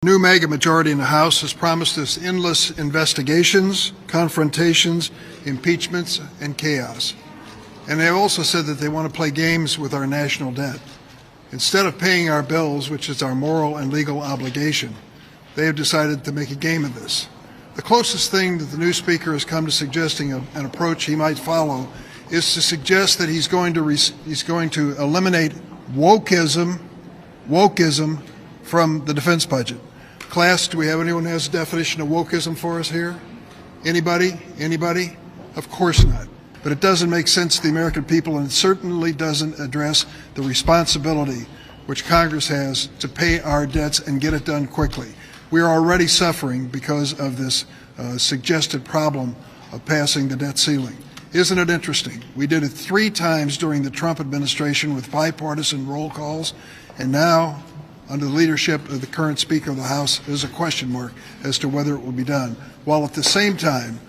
New mega majority in the House has promised us endless investigations, confrontations, impeachments, and chaos. And they also said that they want to play games with our national debt. Instead of paying our bills, which is our moral and legal obligation, they have decided to make a game of this. The closest thing that the new Speaker has come to suggesting an approach he might follow is to suggest that he's going to eliminate wokeism from the defense budget. Class, do we have anyone who has a definition of wokeism for us here? Anybody? Anybody? Of course not. But it doesn't make sense to the American people, and it certainly doesn't address the responsibility which Congress has to pay our debts and get it done quickly. We are already suffering because of this suggested problem of passing the debt ceiling. Isn't it interesting? We did it 3 times during the Trump administration with bipartisan roll calls, and now, under the leadership of the current Speaker of the House, there's a question mark as to whether it will be done. While at the same time,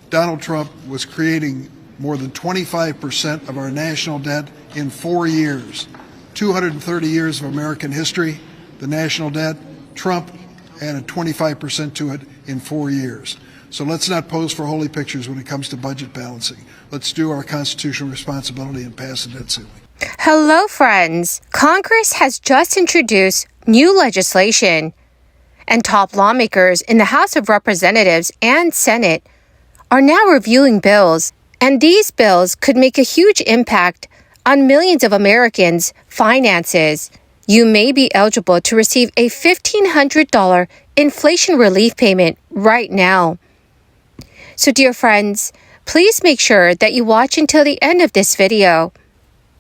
Donald Trump was creating more than 25% of our national debt in 4 years. 230 years of American history, the national debt, Trump added 25% to it in 4 years. So let's not pose for holy pictures when it comes to budget balancing. Let's do our constitutional responsibility and pass the debt ceiling. Hello, friends. Congress has just introduced new legislation, and top lawmakers in the House of Representatives and Senate are now reviewing bills, and these bills could make a huge impact on millions of Americans' finances. You may be eligible to receive a $1,500 inflation relief payment right now. So, dear friends, please make sure that you watch until the end of this video.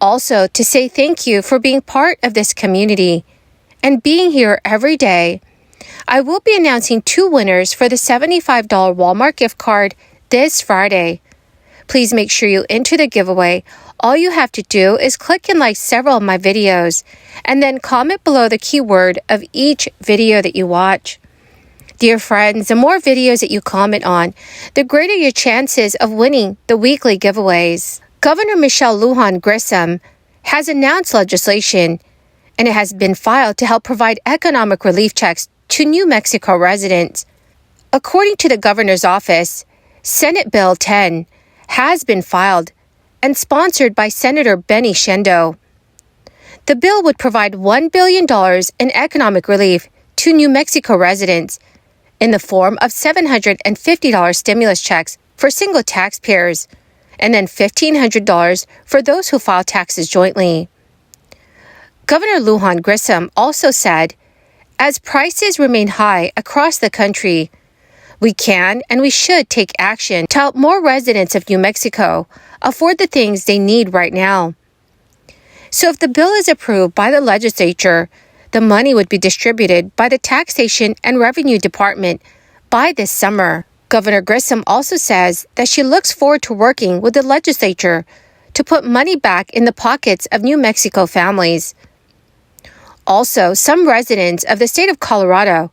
Also, to say thank you for being part of this community and being here every day. I will be announcing 2 winners for the $75 Walmart gift card this Friday. Please make sure you enter the giveaway. All you have to do is click and like several of my videos and then comment below the keyword of each video that you watch. Dear friends, the more videos that you comment on, the greater your chances of winning the weekly giveaways. Governor Michelle Lujan Grisham has announced legislation, and it has been filed to help provide economic relief checks to New Mexico residents. According to the governor's office, Senate Bill 10 has been filed and sponsored by Senator Benny Shendo. The bill would provide $1 billion in economic relief to New Mexico residents in the form of $750 stimulus checks for single taxpayers, and then $1,500 for those who file taxes jointly. Governor Lujan Grisham also said, as prices remain high across the country, we can and we should take action to help more residents of New Mexico afford the things they need right now. So if the bill is approved by the legislature, the money would be distributed by the Taxation and Revenue Department by this summer. Governor Grisham also says that she looks forward to working with the legislature to put money back in the pockets of New Mexico families. Also, some residents of the state of Colorado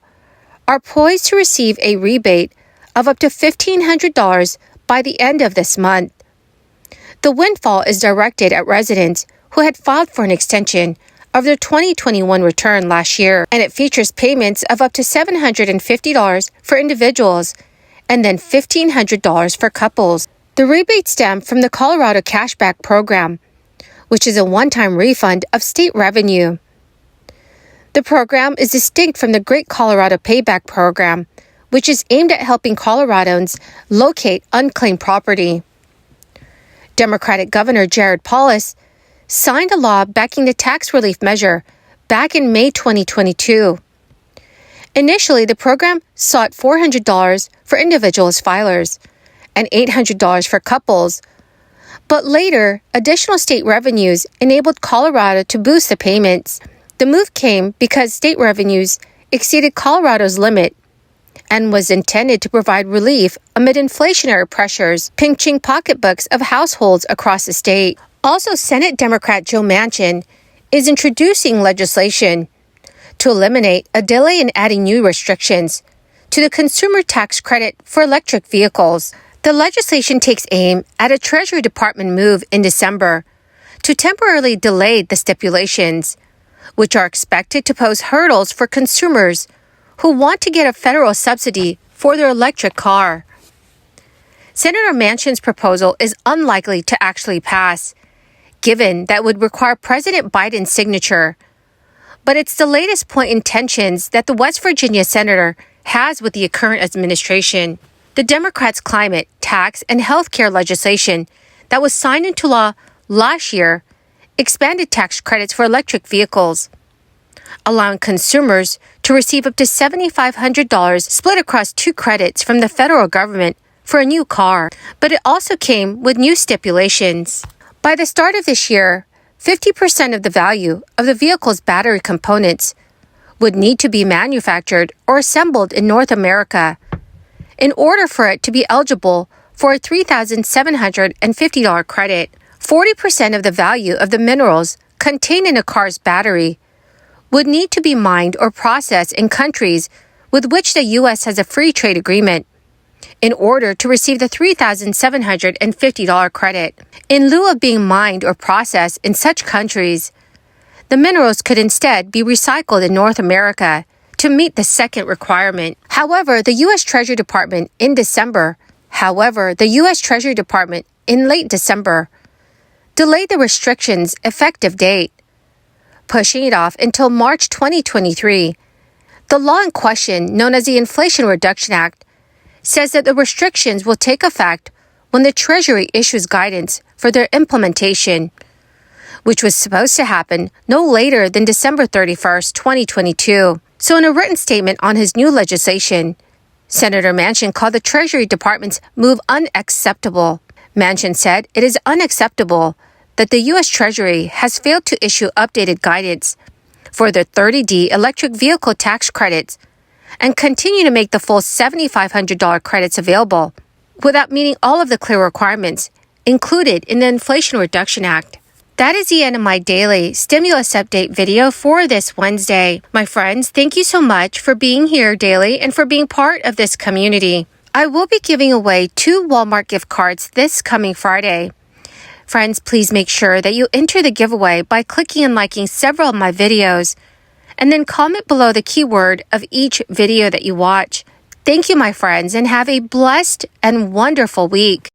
are poised to receive a rebate of up to $1,500 by the end of this month. The windfall is directed at residents who had filed for an extension of their 2021 return last year, and it features payments of up to $750 for individuals and then $1,500 for couples. The rebate stem from the Colorado Cashback Program, which is a one-time refund of state revenue. The program is distinct from the Great Colorado Payback Program, which is aimed at helping Coloradans locate unclaimed property. Democratic Governor Jared Polis signed a law backing the tax relief measure back in May 2022. Initially, the program sought $400 for individuals filers and $800 for couples, but later, additional state revenues enabled Colorado to boost the payments. The move came because state revenues exceeded Colorado's limit and was intended to provide relief amid inflationary pressures pinching pocketbooks of households across the state. Also, Senate Democrat Joe Manchin is introducing legislation to eliminate a delay in adding new restrictions to the consumer tax credit for electric vehicles. The legislation takes aim at a Treasury Department move in December to temporarily delay the stipulations, which are expected to pose hurdles for consumers who want to get a federal subsidy for their electric car. Senator Manchin's proposal is unlikely to actually pass, given that it would require President Biden's signature. But it's the latest point in tensions that the West Virginia senator has with the current administration. The Democrats' climate, tax, and health care legislation that was signed into law last year expanded tax credits for electric vehicles, allowing consumers to receive up to $7,500 split across 2 credits from the federal government for a new car. But it also came with new stipulations. By the start of this year, 50% of the value of the vehicle's battery components would need to be manufactured or assembled in North America in order for it to be eligible for a $3,750 credit. 40% of the value of the minerals contained in a car's battery would need to be mined or processed in countries with which the U.S. has a free trade agreement in order to receive the $3,750 credit. In lieu of being mined or processed in such countries, the minerals could instead be recycled in North America to meet the second requirement. However, the U.S. Treasury Department in late December delayed the restrictions' effective date, pushing it off until March 2023. The law in question, known as the Inflation Reduction Act, says that the restrictions will take effect when the Treasury issues guidance for their implementation, which was supposed to happen no later than December 31st, 2022. So in a written statement on his new legislation, Senator Manchin called the Treasury Department's move unacceptable. Manchin said it is unacceptable that the U.S. Treasury has failed to issue updated guidance for the 30D electric vehicle tax credits and continue to make the full $7,500 credits available without meeting all of the clear requirements included in the Inflation Reduction Act. That is the end of my daily stimulus update video for this Wednesday. My friends, thank you so much for being here daily and for being part of this community. I will be giving away 2 Walmart gift cards this coming Friday. Friends, please make sure that you enter the giveaway by clicking and liking several of my videos, and then comment below the keyword of each video that you watch. Thank you, my friends, and have a blessed and wonderful week.